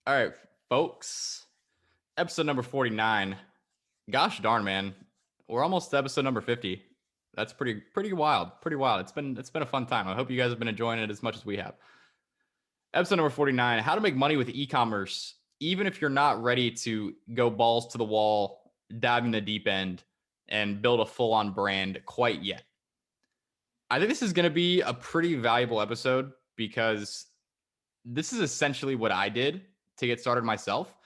All right, folks. Episode number 49. Gosh darn, man. We're almost to episode number 50. That's pretty wild. Pretty wild. It's been a fun time. I hope you guys have been enjoying it as much as we have. Episode number 49, how to make money with e-commerce even if you're not ready to go balls to the wall, dive in the deep end and build a full-on brand quite yet. I think this is going to be a pretty valuable episode because this is essentially what I did to get started myself.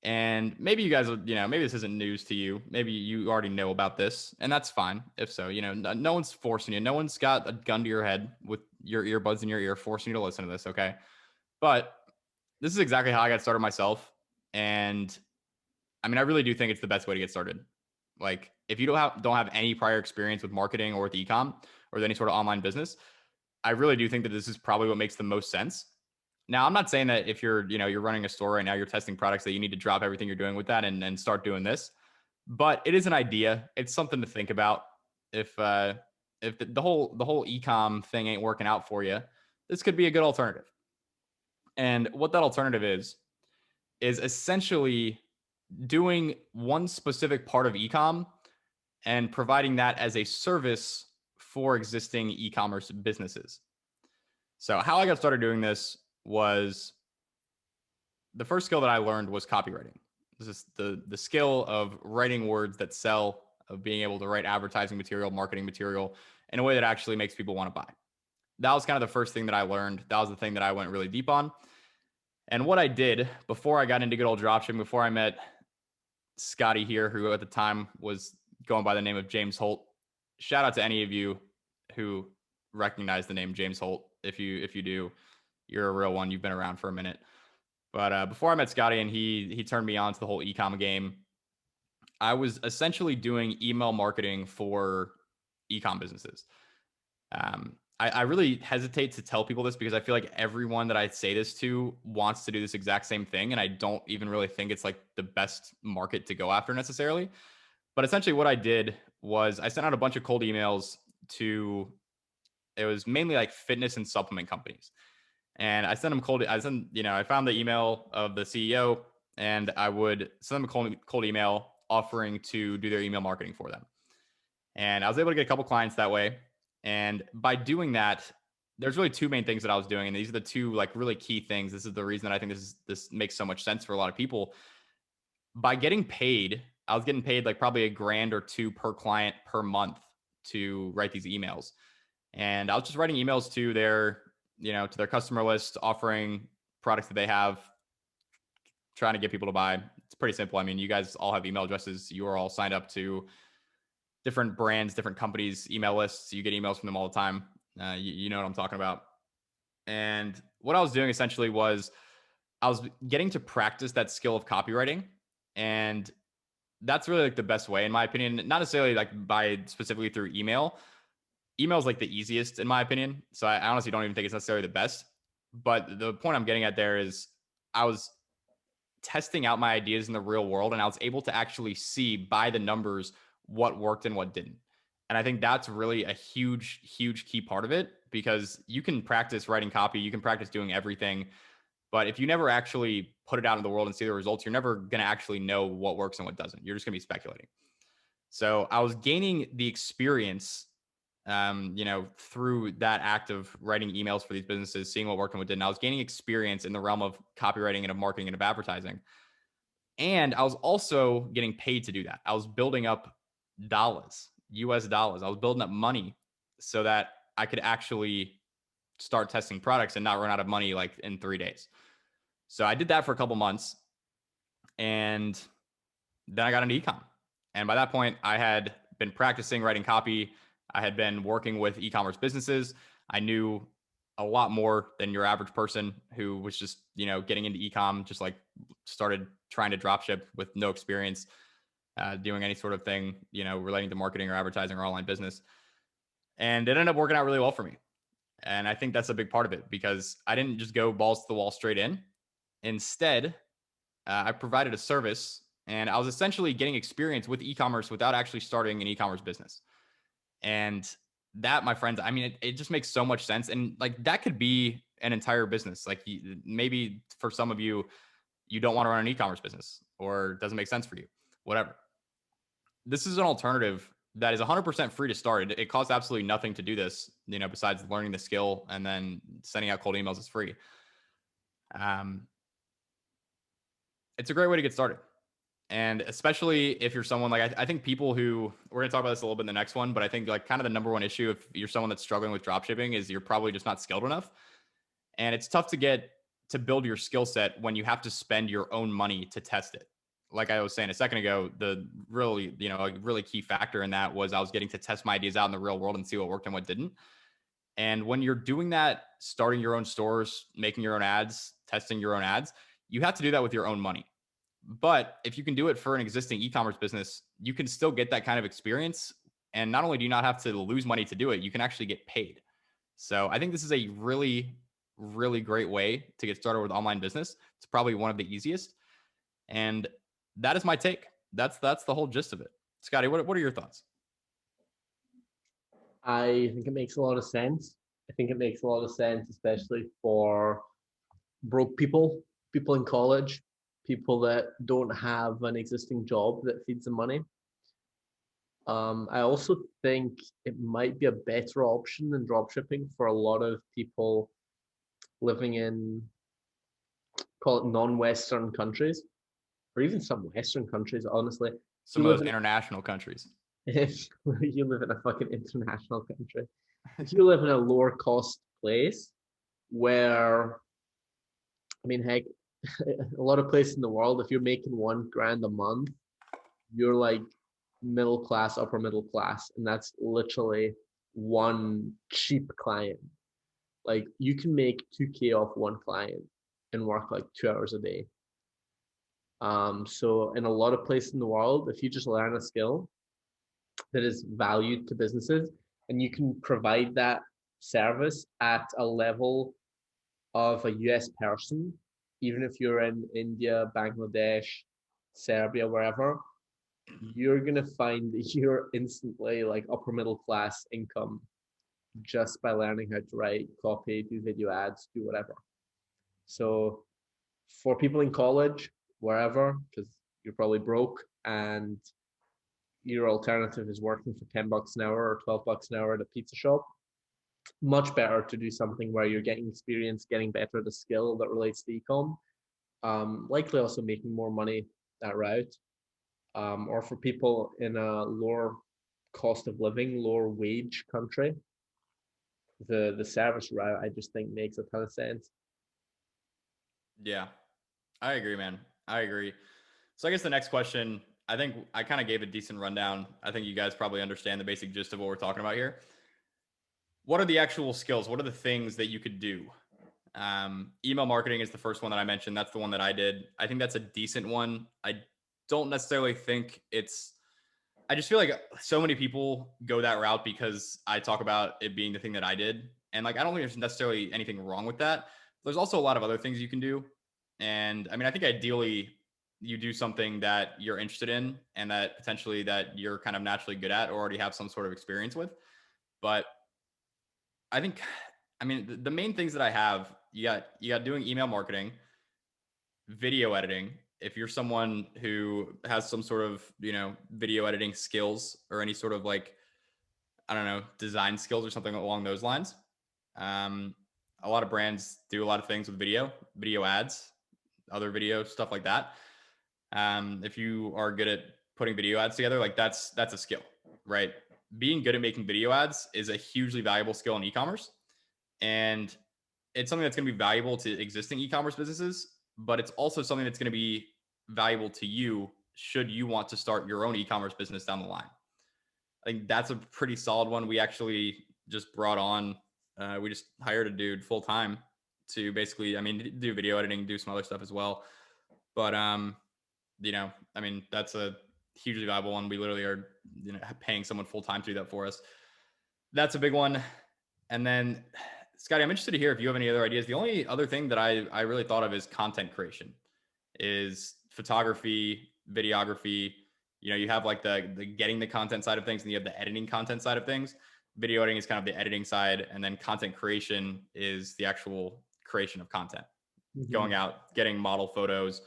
And maybe you guys, maybe this isn't news to you. Maybe you already know about this, and that's fine. If so, no one's forcing you. No one's got a gun to your head with your earbuds in your ear forcing you to listen to this, okay? But this is exactly how I got started myself. And I mean, I really do think it's the best way to get started. Like, if you don't have any prior experience with marketing or with ecom or with any sort of online business, I really do think that this is probably what makes the most sense. Now, I'm not saying that if you're running a store right now, you're testing products that you need to drop everything you're doing with that and start doing this. But it is an idea. It's something to think about. If the whole ecom thing ain't working out for you, this could be a good alternative. And what that alternative is essentially doing one specific part of ecom and providing that as a service for existing e-commerce businesses. So how I got started doing this was the first skill that I learned was copywriting. This is the skill of writing words that sell, of being able to write advertising material, marketing material in a way that actually makes people want to buy. That was kind of the first thing that I learned. That was the thing that I went really deep on. And what I did before I got into good old dropshipping, before I met Scotty here, who at the time was going by the name of James Holt. Shout out to any of you who recognize the name James Holt. If you do, you're a real one. You've been around for a minute. But before I met Scotty and he turned me on to the whole ecom game, I was essentially doing email marketing for ecom businesses. I really hesitate to tell people this because I feel like everyone that I say this to wants to do this exact same thing. And I don't even really think it's like the best market to go after necessarily. But essentially, what I did was I sent out a bunch of cold emails to, it was mainly like fitness and supplement companies. And I sent them cold. I found the email of the CEO and I would send them a cold email offering to do their email marketing for them. And I was able to get a couple clients that way. And by doing that, there's really two main things that I was doing. And these are the two like really key things. This is the reason that I think this makes so much sense for a lot of people. By getting paid, I was getting paid like probably $1,000 or $2,000 per client per month to write these emails. And I was just writing emails to their customer list, offering products that they have, trying to get people to buy. It's pretty simple. I mean, you guys all have email addresses. You are all signed up to different brands, different companies, email lists. You get emails from them all the time. You know what I'm talking about. And what I was doing essentially was I was getting to practice that skill of copywriting. And that's really like the best way, in my opinion, not necessarily like by specifically through email. Email is like the easiest, in my opinion. So I honestly don't even think it's necessarily the best. But the point I'm getting at there is I was testing out my ideas in the real world and I was able to actually see by the numbers what worked and what didn't. And I think that's really a huge, huge key part of it because you can practice writing copy, you can practice doing everything. But if you never actually put it out in the world and see the results, you're never going to actually know what works and what doesn't. You're just going to be speculating. So I was gaining the experience, through that act of writing emails for these businesses, seeing what worked and what didn't. I was gaining experience in the realm of copywriting and of marketing and of advertising. And I was also getting paid to do that. I was building up dollars, US dollars. I was building up money so that I could actually start testing products and not run out of money like in 3 days. So I did that for a couple months and then I got into ecom. And by that point, I had been practicing writing copy. I had been working with e-commerce businesses. I knew a lot more than your average person who was just, getting into ecom, just like started trying to drop ship with no experience doing any sort of thing, relating to marketing or advertising or online business. And it ended up working out really well for me. And I think that's a big part of it because I didn't just go balls to the wall straight in. Instead, I provided a service and I was essentially getting experience with e-commerce without actually starting an e-commerce business. And that, my friends, I mean, it just makes so much sense. And like that could be an entire business. Like maybe for some of you, you don't want to run an e-commerce business or it doesn't make sense for you, whatever. This is an alternative that is 100% free to start. It costs absolutely nothing to do this, besides learning the skill and then sending out cold emails is free. It's a great way to get started. And especially if you're someone like, I think people who, we're going to talk about this a little bit in the next one, but I think like kind of the number one issue if you're someone that's struggling with dropshipping is you're probably just not skilled enough. And it's tough to build your skill set when you have to spend your own money to test it. Like I was saying a second ago, the really, a really key factor in that was I was getting to test my ideas out in the real world and see what worked and what didn't. And when you're doing that, starting your own stores, making your own ads, testing your own ads, you have to do that with your own money. But if you can do it for an existing e-commerce business, you can still get that kind of experience. And not only do you not have to lose money to do it, you can actually get paid. So I think this is a really, really great way to get started with online business. It's probably one of the easiest. And that is my take. That's the whole gist of it. Scotty, what are your thoughts? I think it makes a lot of sense. I think it makes a lot of sense, especially for broke people, people in college, people that don't have an existing job that feeds them money. I also think it might be a better option than dropshipping for a lot of people living in, call it non-Western countries, or even some Western countries, honestly. If Some you of live those in international countries. if you live in a fucking international country, if you live in a lower cost place where, I mean, heck, a lot of places in the world, if you're making $1,000 a month, you're like middle class, upper middle class, and that's literally one cheap client. Like you can make 2K off one client and work like 2 hours a day. So in a lot of places in the world, if you just learn a skill that is valued to businesses and you can provide that service at a level of a US person, even if you're in India, Bangladesh, Serbia, wherever, you're gonna find that you're instantly like upper middle class income just by learning how to write, copy, do video ads, do whatever. So for people in college, wherever, because you're probably broke and your alternative is working for $10 an hour or $12 an hour at a pizza shop, much better to do something where you're getting experience, getting better at a skill that relates to ecom. Likely also making more money that route. Or for people in a lower cost of living, lower wage country, the service route I just think makes a ton of sense. Yeah, I agree, man. I agree. So I guess the next question, I think I kind of gave a decent rundown. I think you guys probably understand the basic gist of what we're talking about here. What are the actual skills? What are the things that you could do? Email marketing is the first one that I mentioned. That's the one that I did. I think that's a decent one. I don't necessarily think I just feel like so many people go that route because I talk about it being the thing that I did. And like, I don't think there's necessarily anything wrong with that. There's also a lot of other things you can do. And I mean, I think ideally you do something that you're interested in and that potentially that you're kind of naturally good at or already have some sort of experience with. But I think, I mean, the main things that I have, you got doing email marketing, video editing. If you're someone who has some sort of, video editing skills or any sort of like, I don't know, design skills or something along those lines. Um, a lot of brands do a lot of things with video ads, other video stuff like that. If you are good at putting video ads together, like that's a skill, right? Being good at making video ads is a hugely valuable skill in e-commerce. And it's something that's going to be valuable to existing e-commerce businesses, but it's also something that's going to be valuable to you should you want to start your own e-commerce business down the line. I think that's a pretty solid one. We actually just brought on, we just hired a dude full time to basically, I mean, do video editing, do some other stuff as well. But, I mean, that's a hugely valuable one. We literally are, paying someone full time to do that for us. That's a big one. And then, Scotty, I'm interested to hear if you have any other ideas. The only other thing that I really thought of is content creation, is photography, videography. You have like the getting the content side of things, and you have the editing content side of things. Video editing is kind of the editing side, and then content creation is the actual creation of content. Mhm. going out, getting model photos,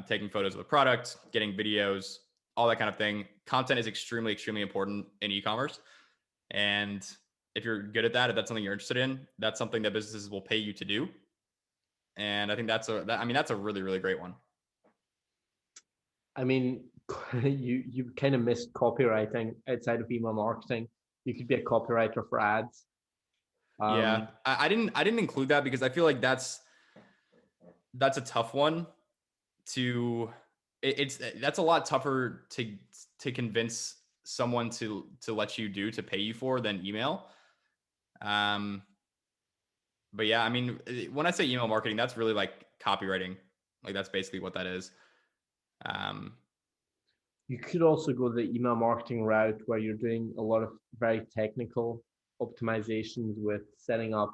taking photos of the product, getting videos, all that kind of thing. Content is extremely, extremely important in e-commerce. And if you're good at that, if that's something you're interested in, that's something that businesses will pay you to do. And I think that's a really, really great one. I mean, you kind of missed copywriting outside of email marketing. You could be a copywriter for ads. Yeah. Um, I didn't include that because I feel like that's a tough one to that's a lot tougher to convince someone to let you do to pay you for than email. Um, but yeah, I mean, when I say email marketing, that's really like copywriting. Like that's basically what that is. Um, you could also go the email marketing route where you're doing a lot of very technical optimizations with setting up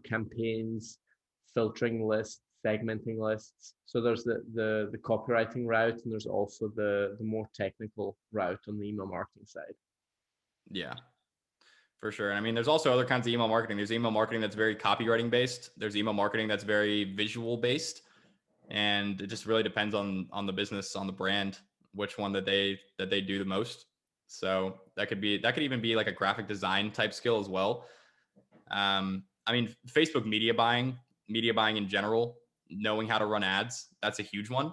campaigns, filtering lists, segmenting lists. So there's the copywriting route, and there's also the more technical route on the email marketing side. yeah, for sure. And I mean, there's also other kinds of email marketing. There's email marketing that's very copywriting based. There's email marketing that's very visual based, and it just really depends on the business, on the brand, which one that they do the most. So that could even be like a graphic design type skill as well. I mean, Facebook media buying in general, knowing how to run ads, that's a huge one.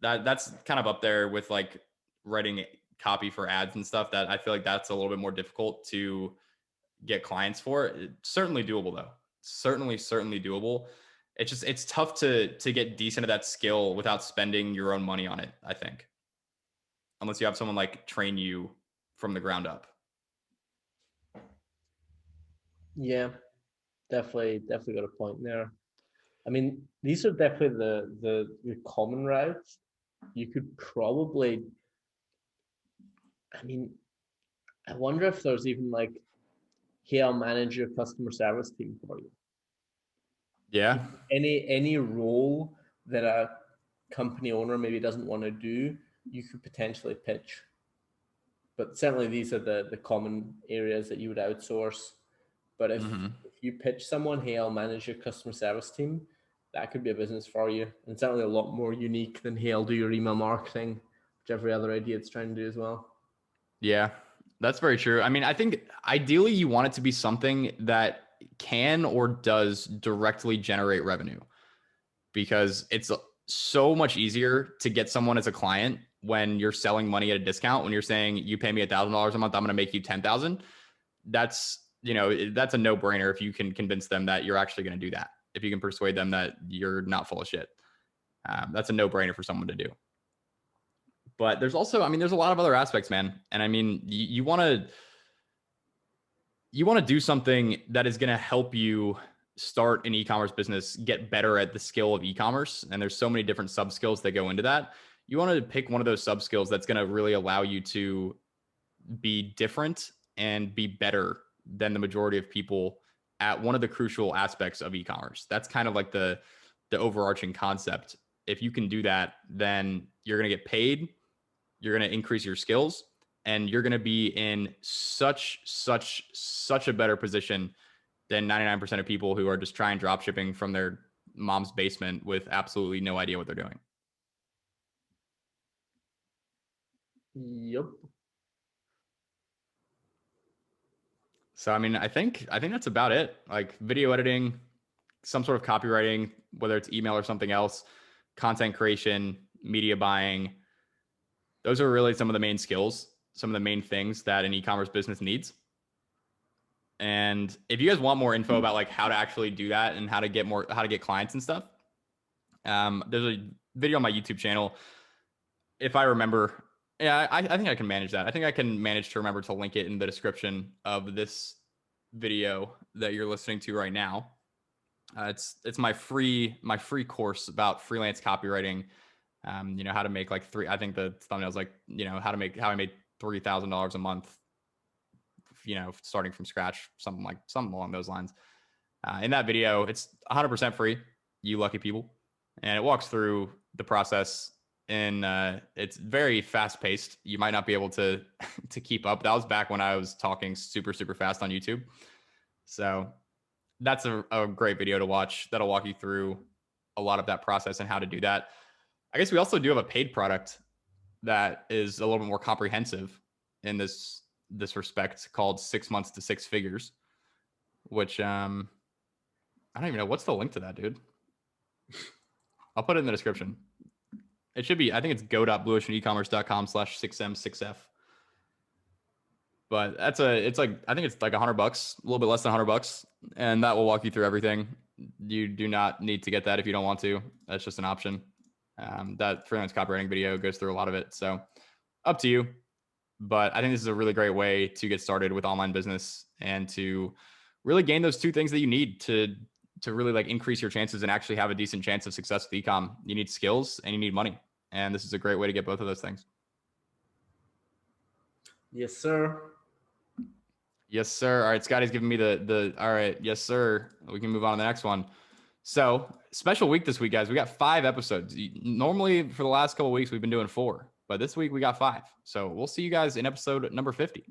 That's kind of up there with like writing copy for ads and stuff. That I feel like that's a little bit more difficult to get clients for. It's certainly doable though. Certainly doable. It's tough to get decent at that skill without spending your own money on it, I think. Unless you have someone like train you from the ground up. Yeah, definitely got a point there. I mean, these are definitely the common routes. You could probably, I mean, I wonder if there's even like, hey, I'll manage your customer service team for you. Yeah. Any role that a company owner maybe doesn't want to do, you could potentially pitch. But certainly these are the common areas that you would outsource. But Mm-hmm. if you pitch someone, hey, I'll manage your customer service team, that could be a business for you. And certainly a lot more unique than, hey, I'll do your email marketing, which every other idiot's trying to do as well. Yeah, that's very true. I mean, I think ideally you want it to be something that can or does directly generate revenue because it's so much easier to get someone as a client when you're selling money at a discount. When you're saying you pay me $1,000 a month, I'm going to make you 10,000. That's a no brainer if you can convince them that you're actually going to do that. If you can persuade them that you're not full of shit, that's a no brainer for someone to do. But there's also, I mean, there's a lot of other aspects, man. And I mean, you want to do something that is going to help you start an e-commerce business, get better at the skill of e-commerce. And there's so many different sub skills that go into that. You want to pick one of those sub skills that's going to really allow you to be different and be better than the majority of people at one of the crucial aspects of e-commerce. That's kind of like the overarching concept. If you can do that, then you're going to get paid, you're going to increase your skills, and you're going to be in such a better position than 99% of people who are just trying drop shipping from their mom's basement with absolutely no idea what they're doing. Yep. So I mean, I think that's about it. Like video editing, some sort of copywriting, whether it's email or something else, content creation, media buying. Those are really some of the main skills, some of the main things that an e-commerce business needs. And if you guys want more info about like how to actually do that and how to get clients and stuff, there's a video on my YouTube channel. If I remember, yeah, I think I can manage that. I think I can manage to remember to link it in the description of this video that you're listening to right now. It's my free course about freelance copywriting. How to make like three. I think the thumbnail's like how I made $3,000 a month. Starting from scratch, something along those lines. In that video, it's 100% free. You lucky people, and it walks through the process. And it's very fast paced. You might not be able to to keep up. That was back when I was talking super fast on YouTube. So that's a great video to watch. That'll walk you through a lot of that process and how to do that. I guess we also do have a paid product that is a little bit more comprehensive in this respect, called 6 months to six figures, which I don't even know what's the link to that, dude. I'll put it in the description. It should be, I think it's go.blueoceanecommerce.com/6m6f. But it's like, I think it's like $100, a little bit less than $100, and that will walk you through everything. You do not need to get that if you don't want to. That's just an option. That freelance copywriting video goes through a lot of it. So up to you. But I think this is a really great way to get started with online business and to really gain those two things that you need to really like increase your chances and actually have a decent chance of success with ecom. You need skills and you need money. And this is a great way to get both of those things. Yes, sir. Yes, sir. All right. Scotty's giving me the all right. Yes, sir. We can move on to the next one. So special week this week, guys. We got 5 episodes. Normally for the last couple of weeks, we've been doing 4, but this week we got 5. So we'll see you guys in episode number 50.